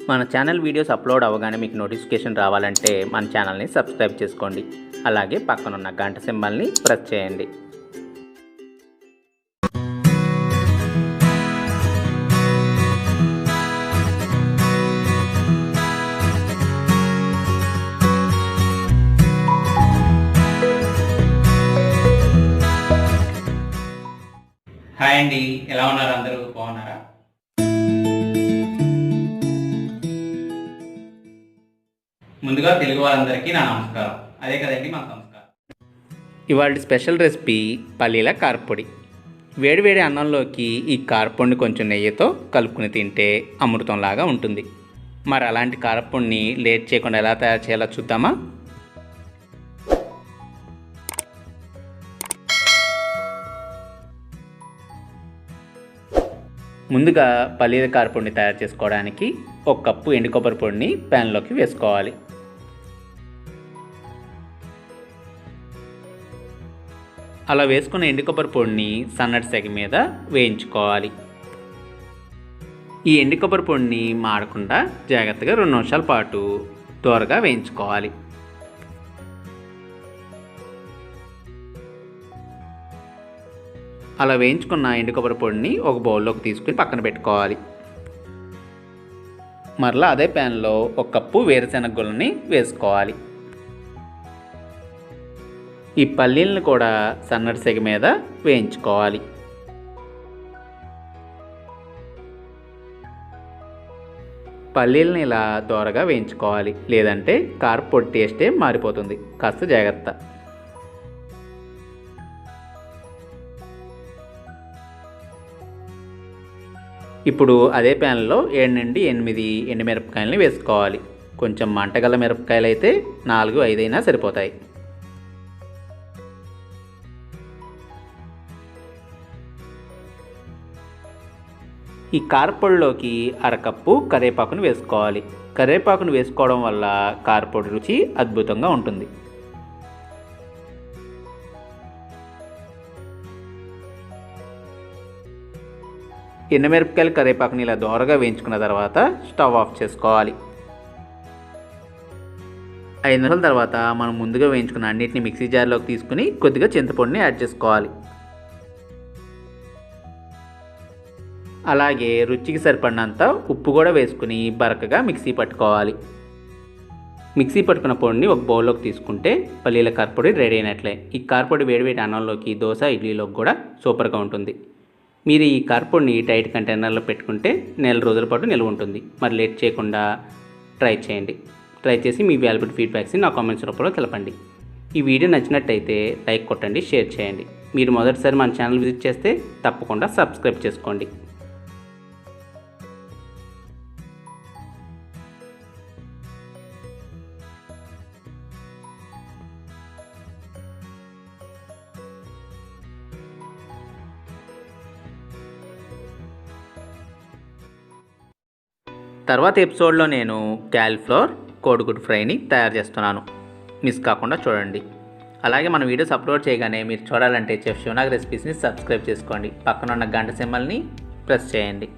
మన channel videos upload అవ్వగానే మీకు నోటిఫికేషన్ రావాలంటే మన ఛానల్ని సబ్స్క్రైబ్ చేసుకోండి. అలాగే పక్కనున్న గంట సింబల్ని ప్రెస్ చేయండి. హాయ్ అండి, ఎలా ఉన్నారు? అందరూ బాగున్నారా? ముందుగా తెలుగు వారందరికీ నా నమస్కారం. అదే కదండి మన సంస్కారం. ఇవాళ స్పెషల్ రెసిపీ పల్లీల కారపొడి. వేడివేడి అన్నంలోకి ఈ కారపొడిని కొంచెం నెయ్యితో కలుపుకుని తింటే అమృతంలాగా ఉంటుంది. మరి అలాంటి కారపొడిని లేట్ చేయకుండా ఎలా తయారు చేయాలో చూద్దామా? ముందుగా పల్లీల కారపొడిని తయారు చేసుకోవడానికి 1 కప్పు ఎండు కొబ్బరి పొడిని ప్యాన్లోకి వేసుకోవాలి. అలా వేసుకున్న ఎండు కొబ్బరి పొడిని సన్నటి సెగ మీద వేయించుకోవాలి. ఈ ఎండు కొబ్బరి పొడిని మాడకుండా జాగ్రత్తగా 2 నిమిషాల పాటు దోరగా వేయించుకోవాలి. అలా వేయించుకున్న ఎండు కొబ్బరి పొడిని ఒక బౌల్లోకి తీసుకుని పక్కన పెట్టుకోవాలి. మరలా అదే ప్యాన్లో 1 కప్పు వేరుశెనగ గుళ్ళని వేసుకోవాలి. ఈ పల్లీలను కూడా సన్నటి సెగ మీద వేయించుకోవాలి. పల్లీలను ఇలా దోరగా వేయించుకోవాలి, లేదంటే కారపొడి టేస్టే మారిపోతుంది. కాస్త జాగ్రత్త. ఇప్పుడు అదే ప్యాన్లో 7 నుండి 8 ఎండుమిరపకాయలని వేసుకోవాలి. కొంచెం మంటగల మిరపకాయలు అయితే 4, 5 అయినా సరిపోతాయి. ఈ కారపొడిలోకి 1/2 కప్పు కరివేపాకును వేసుకోవాలి. కరివేపాకును వేసుకోవడం వల్ల కారపొడి రుచి అద్భుతంగా ఉంటుంది. ఎండుమిరపకాయలు కరివేపాకుని ఇలా దోరగా వేయించుకున్న తర్వాత స్టవ్ ఆఫ్ చేసుకోవాలి. 5 నిమిషాల తర్వాత మనం ముందుగా వేయించుకున్న అన్నిటిని మిక్సీ జార్లోకి తీసుకుని కొద్దిగా చింతపండుని యాడ్ చేసుకోవాలి. అలాగే రుచికి సరిపడినంత ఉప్పు కూడా వేసుకుని బరకగా మిక్సీ పట్టుకోవాలి. మిక్సీ పట్టుకున్న పొడిని ఒక బౌల్లోకి తీసుకుంటే పల్లీల కారపొడి రెడీ అయినట్లే. ఈ కారపొడి వేడివేడి అన్నంలోకి, దోశ, ఇడ్లీలోకి కూడా సూపర్గా ఉంటుంది. మీరు ఈ కారపొడిని టైట్ కంటైనర్లో పెట్టుకుంటే 1 నెల రోజుల పాటు నిల్వ ఉంటుంది. మరి లేట్ చేయకుండా ట్రై చేయండి. ట్రై చేసి మీ వాల్యుబుల్ ఫీడ్బ్యాక్స్ని నా కామెంట్స్ రూపంలో తెలపండి. ఈ వీడియో నచ్చినట్టయితే లైక్ కొట్టండి, షేర్ చేయండి. మీరు మొదటిసారి మన ఛానల్ విజిట్ చేస్తే తప్పకుండా సబ్స్క్రైబ్ చేసుకోండి. తర్వాత ఎపిసోడ్లో నేను క్యాలీఫ్లవర్ కోడిగుడ్డు ఫ్రైని తయారు చేస్తున్నాను. మిస్ కాకుండా చూడండి. అలాగే మన వీడియోస్ అప్లోడ్ చేయగానే మీరు చూడాలంటే చెఫ్ శివ నాగ్ రెసిపీస్ని సబ్స్క్రైబ్ చేసుకోండి. పక్కన ఉన్న గంట సింబల్ని ప్రెస్ చేయండి.